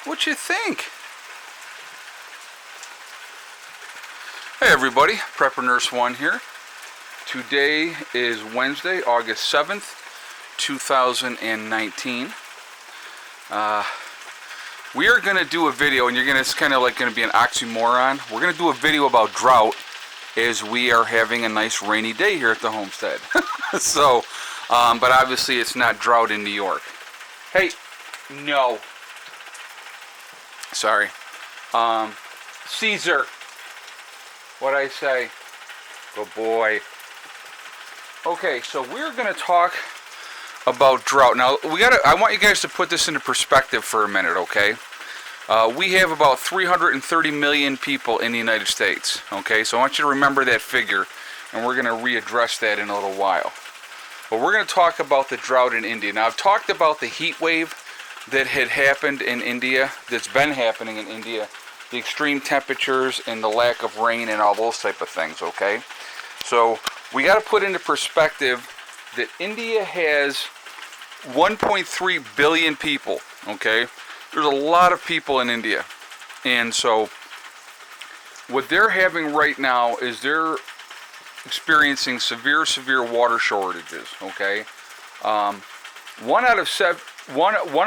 What you think? Hey everybody, Prepper Nurse 1 here. Today is Wednesday, August 7th, 2019. We are going to do a video, and it's kind of like going to be an oxymoron. We're going to do a video about drought as we are having a nice rainy day here at the homestead. So, but obviously it's not drought in New York. Hey, no. Sorry. Caesar. What'd I say? Good boy. Okay, so we're going to talk about drought. Now, I want you guys to put this into perspective for a minute, okay? We have about 330 million people in the United States, okay? So I want you to remember that figure, and we're going to readdress that in a little while. But we're going to talk about the drought in India. Now, I've talked about the heat wave that had happened in India, that's been happening in India, the extreme temperatures and the lack of rain and all those type of things, okay? So we got to put into perspective that India has 1.3 billion people, okay? There's a lot of people in India. And so what they're having right now is they're experiencing severe water shortages, okay? One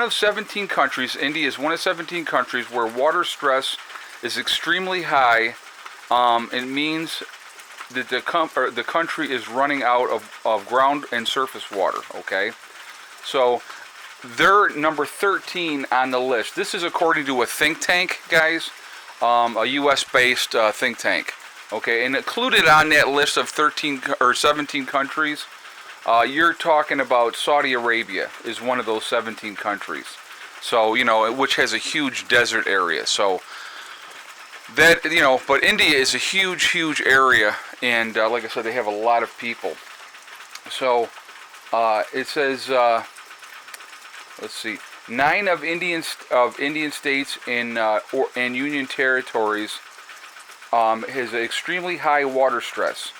of 17 countries, India is one of 17 countries where water stress is extremely high. It means that the country is running out of ground and surface water, okay? So they're number 13 on the list. This is according to a think tank, guys, a US-based think tank, okay? And included on that list of 13 or 17 countries, you're talking about Saudi Arabia is one of those 17 countries. So, which has a huge desert area. So that, but India is a huge area, and like I said, they have a lot of people. So it says, let's see, 9 of Indian states and union territories has an extremely high water stress.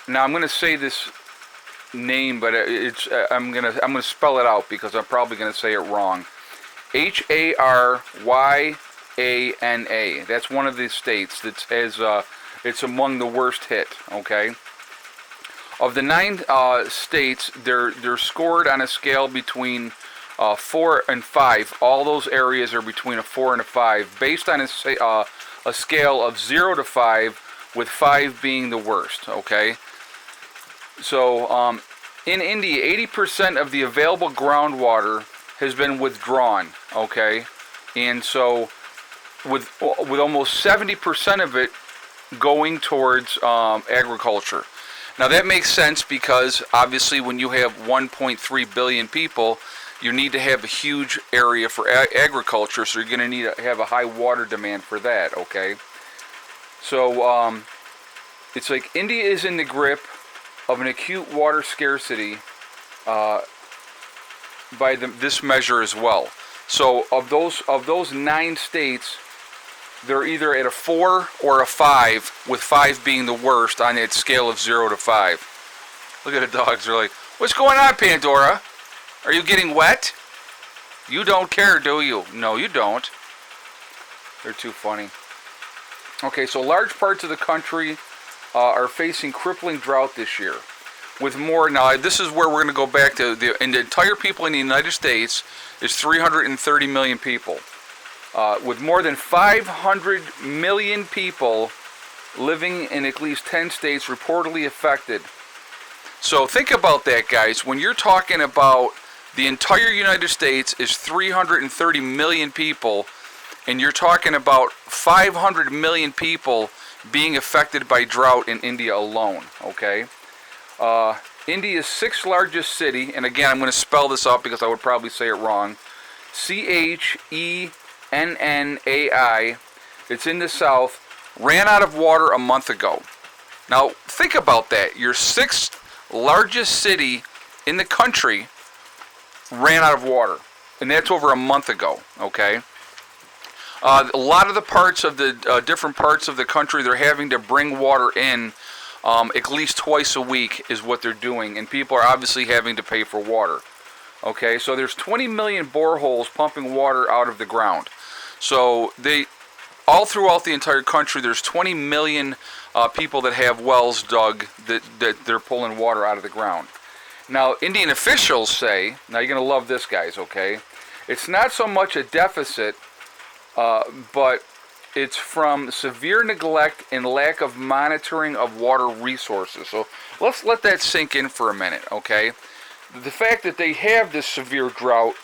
Now I'm going to say this name, but I'm gonna spell it out because I'm probably going to say it wrong. Haryana. That's one of the states that has it's among the worst hit. Okay. Of the 9 states, they're scored on a scale between 4 and 5. All those areas are between a 4 and a 5, based on a scale of 0 to 5, with 5 being the worst. Okay. So in India, 80% of the available groundwater has been withdrawn. Okay, and so with almost 70% of it going towards agriculture. Now that makes sense because obviously when you have 1.3 billion people, you need to have a huge area for agriculture, so you're going to need to have a high water demand for that, okay? So it's like India is in the grip of an acute water scarcity by this measure as well. So of those 9 states, they're either at a 4 or a 5, with 5 being the worst on that scale of 0 to 5. Look at the dogs. They're like, "What's going on, Pandora? Are you getting wet? You don't care, do you?" No, you don't. They're too funny. Okay, so large parts of the country are facing crippling drought this year. With more, now this is where we're going to go back to, the entire people in the United States is 330 million people. With more than 500 million people living in at least 10 states reportedly affected. So think about that, guys. When you're talking about the entire United States is 330 million people, and you're talking about 500 million people being affected by drought in India alone, okay? India's 6th largest city, and again, I'm going to spell this out because I would probably say it wrong, Chennnai, it's in the south, ran out of water a month ago. Now, think about that. Your 6th largest city in the country ran out of water, and that's over a month ago, okay? A lot of the parts of the different parts of the country, they're having to bring water in at least twice a week is what they're doing, and people are obviously having to pay for water. Okay, so there's 20 million boreholes pumping water out of the ground. So all throughout the entire country, there's 20 million people that have wells dug that they're pulling water out of the ground. Now, Indian officials say, now you're going to love this, guys, okay? It's not so much a deficit, but it's from severe neglect and lack of monitoring of water resources. So let's let that sink in for a minute, okay? The fact that they have this severe drought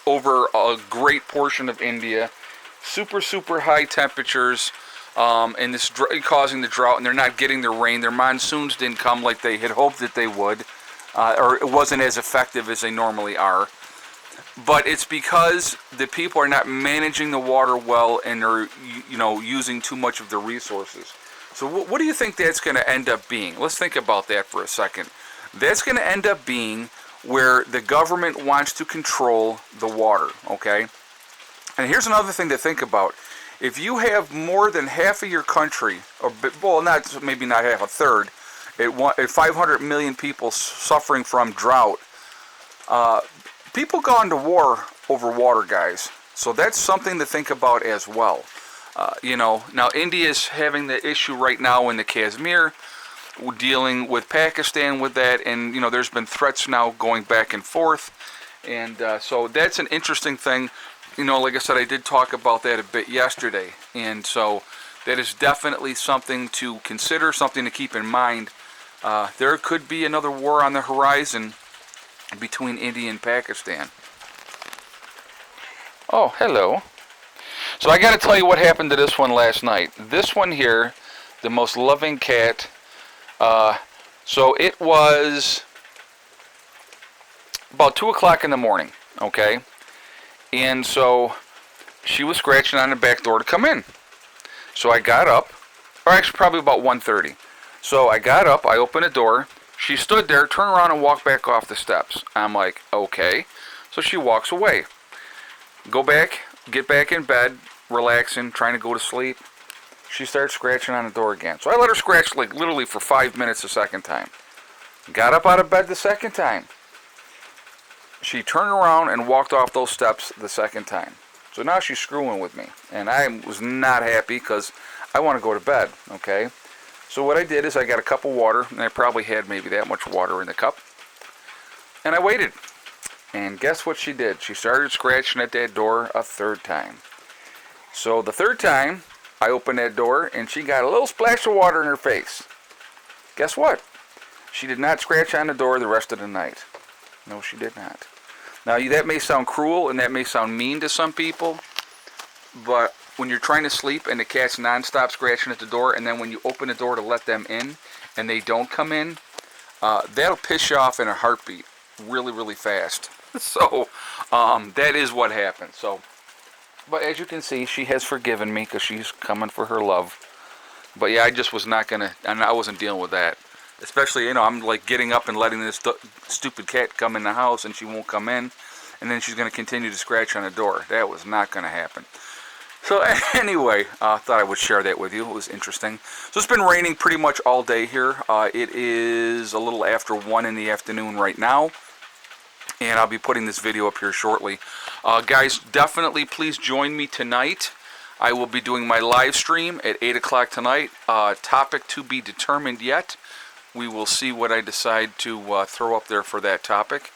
over a great portion of India, super high temperatures, and this causing the drought, and they're not getting their rain. Their monsoons didn't come like they had hoped that they would, or it wasn't as effective as they normally are. But it's because the people are not managing the water well, and they're using too much of the resources. So what do you think that's going to end up being? Let's think about that for a second. That's going to end up being where the government wants to control the water, okay? And here's another thing to think about. If you have more than half of your country, or well, maybe not half, a third, at 500 million people suffering from drought, people gone to war over water, guys. So that's something to think about as well. Now India's having the issue right now in the Kashmir, dealing with Pakistan with that, and there's been threats now going back and forth, and so that's an interesting thing. Like I said, I did talk about that a bit yesterday, and so that is definitely something to consider, something to keep in mind. There could be another war on the horizon between India and Pakistan. Oh, hello. So I got to tell you what happened to this one last night. This one here, the most loving cat. So it was about 2 o'clock in the morning, okay? And so she was scratching on the back door to come in. So I got up, or actually probably about 1:30. So I got up, I opened the door. She stood there, turned around and walked back off the steps. I'm like, okay. So she walks away. Go back, get back in bed, relaxing, trying to go to sleep. She starts scratching on the door again. So I let her scratch like literally for 5 minutes the second time. Got up out of bed the second time. She turned around and walked off those steps the second time. So now she's screwing with me. And I was not happy because I want to go to bed, okay? So what I did is I got a cup of water, and I probably had maybe that much water in the cup. And I waited. And guess what she did? She started scratching at that door a third time. So the third time, I opened that door, and she got a little splash of water in her face. Guess what? She did not scratch on the door the rest of the night. No, she did not. Now, that may sound cruel, and that may sound mean to some people, but when you're trying to sleep and the cat's nonstop scratching at the door, and then when you open the door to let them in, and they don't come in, that'll piss you off in a heartbeat really fast. So, that is what happened. So, but as you can see, she has forgiven me because she's coming for her love. But yeah, I just was not going to, and I wasn't dealing with that. Especially, I'm like getting up and letting this stupid cat come in the house, and she won't come in, and then she's going to continue to scratch on the door. That was not going to happen. So anyway, I thought I would share that with you. It was interesting. So it's been raining pretty much all day here. It is a little after 1 in the afternoon right now, and I'll be putting this video up here shortly. Guys, definitely please join me tonight. I will be doing my live stream at 8 o'clock tonight. Topic to be determined yet. We will see what I decide to throw up there for that topic.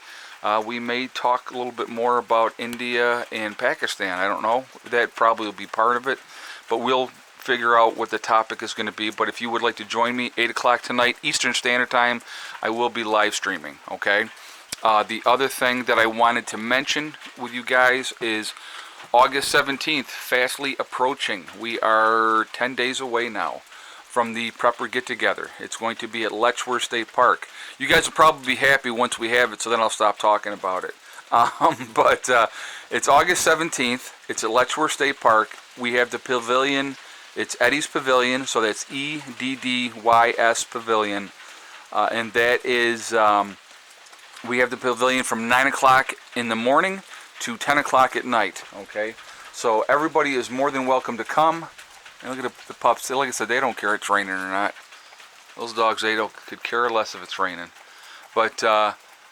We may talk a little bit more about India and Pakistan. I don't know. That probably will be part of it. But we'll figure out what the topic is going to be. But if you would like to join me, 8 o'clock tonight, Eastern Standard Time, I will be live streaming, okay? The other thing that I wanted to mention with you guys is August 17th, fastly approaching. We are 10 days away now from the Prepper get-together. It's going to be at Letchworth State Park. You guys will probably be happy once we have it, so then I'll stop talking about it. But it's August 17th. It's at Letchworth State Park. We have the pavilion. It's Eddie's Pavilion, so that's EDDYS Pavilion. And that is, we have the pavilion from 9 o'clock in the morning to 10 o'clock at night, okay? So everybody is more than welcome to come. And look at the pups. Like I said, they don't care if it's raining or not. Those dogs, could care less if it's raining. But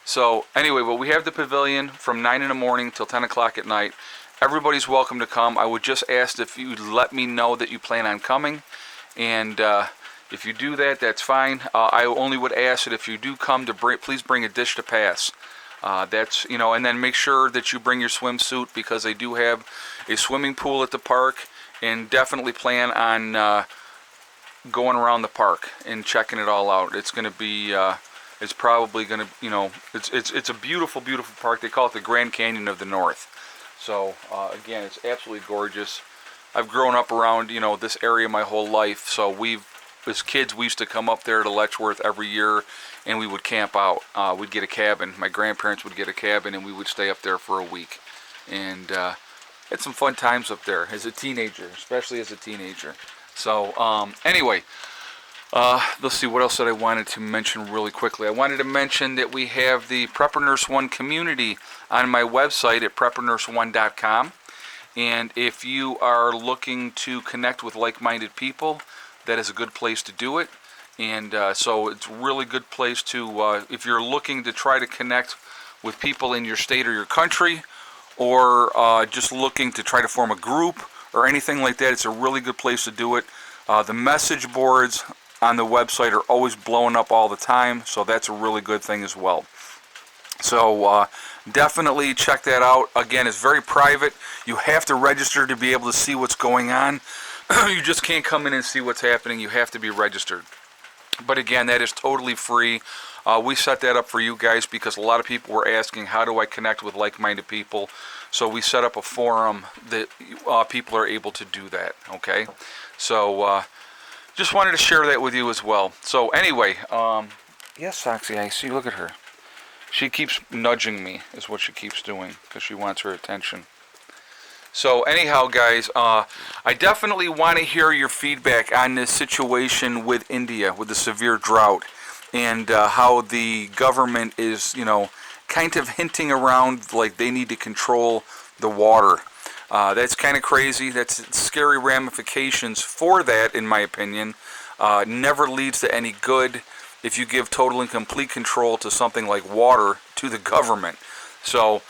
So anyway, but we have the pavilion from 9 in the morning till 10 o'clock at night. Everybody's welcome to come. I would just ask if you let me know that you plan on coming, and if you do that, that's fine. I only would ask that if you do come to please bring a dish to pass. That's, and then make sure that you bring your swimsuit, because they do have a swimming pool at the park, and definitely plan on going around the park and checking it all out. It's going to be, it's probably going to, it's a beautiful, beautiful park. They call it the Grand Canyon of the North. So again, it's absolutely gorgeous. I've grown up around, this area my whole life. So as kids, we used to come up there to Letchworth every year, and we would camp out. We'd get a cabin. My grandparents would get a cabin, and we would stay up there for a week. And had some fun times up there as a teenager, especially as a teenager. So anyway, let's see, what else that I wanted to mention really quickly. I wanted to mention that we have the Prepper Nurse One community on my website at preppernurse1.com. And if you are looking to connect with like-minded people, that is a good place to do it. And so it's a really good place to, if you're looking to try to connect with people in your state or your country, or just looking to try to form a group or anything like that, it's a really good place to do it. The message boards on the website are always blowing up all the time, so that's a really good thing as well. So definitely check that out. Again, it's very private. You have to register to be able to see what's going on. You just can't come in and see what's happening. You have to be registered. But again, that is totally free. We set that up for you guys because a lot of people were asking, how do I connect with like-minded people? So we set up a forum that people are able to do that, okay? So just wanted to share that with you as well. So anyway, yes, Soxy, I see, look at her. She keeps nudging me, is what she keeps doing, because she wants her attention. So anyhow, guys, I definitely want to hear your feedback on this situation with India, with the severe drought, and how the government is, kind of hinting around like they need to control the water. That's kind of crazy. That's scary ramifications for that, in my opinion. Never leads to any good if you give total and complete control to something like water to the government. So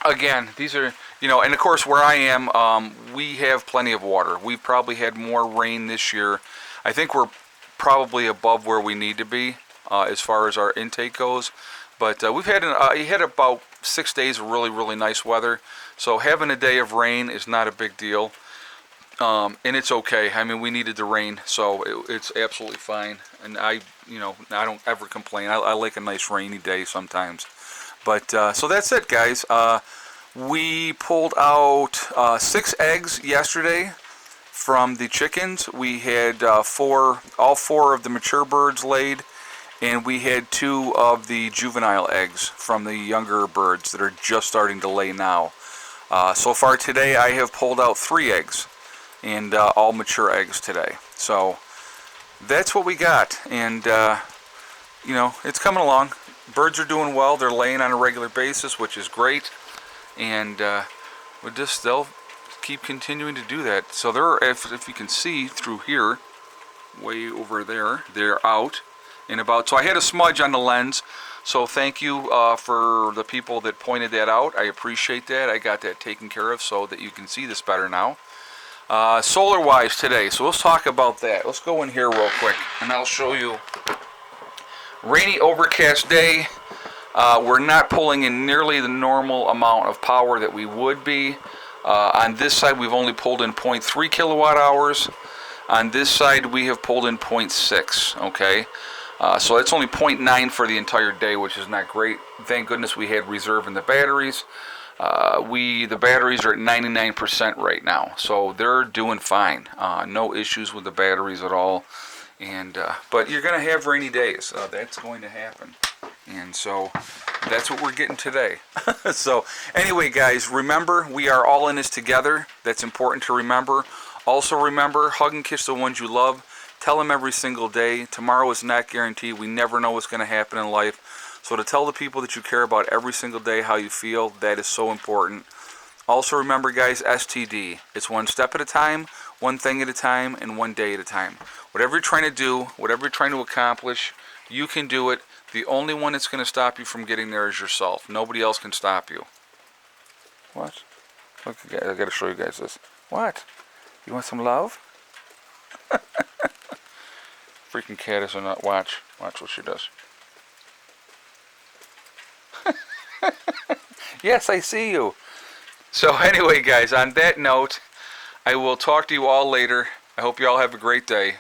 again, these are, and of course where I am, we have plenty of water. We've probably had more rain this year. I think we're probably above where we need to be as far as our intake goes. But we've had had about 6 days of really, really nice weather. So having a day of rain is not a big deal. And it's okay. I mean, we needed the rain, so it's absolutely fine. And I don't ever complain. I like a nice rainy day sometimes. But so that's it, guys. We pulled out 6 eggs yesterday from the chickens. We had all 4 of the mature birds laid, and we had 2 of the juvenile eggs from the younger birds that are just starting to lay now. So far today, I have pulled out 3 eggs, and all mature eggs today. So that's what we got, and it's coming along. Birds are doing well. They're laying on a regular basis, which is great, and they'll keep continuing to do that. So they're, if you can see through here, way over there, they're out and about. So I had a smudge on the lens, so thank you for the people that pointed that out. I appreciate that. I got that taken care of so that you can see this better now. Solar wise today, so let's talk about that. Let's go in here real quick and I'll show you. Rainy, overcast day. We're not pulling in nearly the normal amount of power that we would be. On this side, we've only pulled in 0.3 kilowatt hours. On this side, we have pulled in 0.6, okay? So that's only 0.9 for the entire day, which is not great. Thank goodness we had reserve in the batteries. The batteries are at 99% right now, so they're doing fine. No issues with the batteries at all. And but you're going to have rainy days. That's going to happen. And so that's what we're getting today. So anyway, guys, remember, we are all in this together. That's important to remember. Also remember, hug and kiss the ones you love. Tell them every single day. Tomorrow is not guaranteed. We never know what's going to happen in life. So to tell the people that you care about every single day how you feel, that is so important. Also remember, guys, STD. It's one step at a time, one thing at a time and one day at a time. Whatever you're trying to do, whatever you're trying to accomplish, you can do it. The only one that's going to stop you from getting there is yourself. Nobody else can stop you. What? Look, I got to show you guys this. What? You want some love? Freaking cat is not. Watch what she does. Yes, I see you. So anyway, guys, on that note, I will talk to you all later. I hope you all have a great day.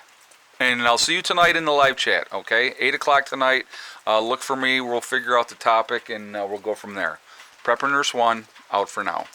And I'll see you tonight in the live chat, okay? 8 o'clock tonight. Look for me. We'll figure out the topic, and we'll go from there. Prepper Nurse 1, out for now.